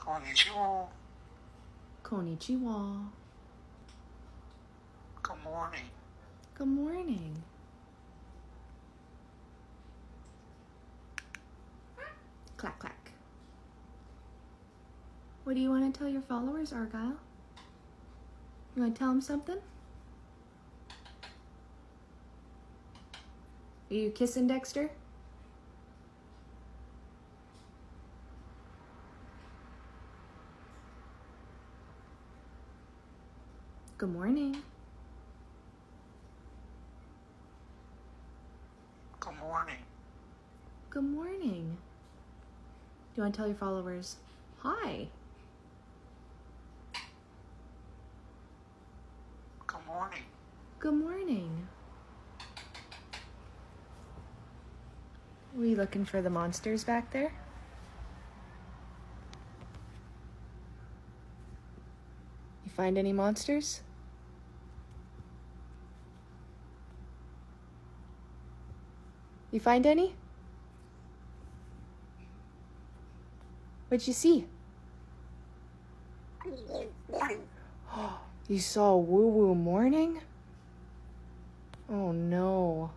Konnichiwa. Konnichiwa. Good morning. Good morning. Clack, clack. What do you want to tell your followers, Argyle? You want to tell them something? Are you kissing Dexter? Good morning. Good morning. Good morning. Do you want to tell your followers, hi? Good morning. Good morning. Were you looking for the monsters back there? You find any monsters? You find any? What'd you see? You saw Woo Woo Morning? Oh no.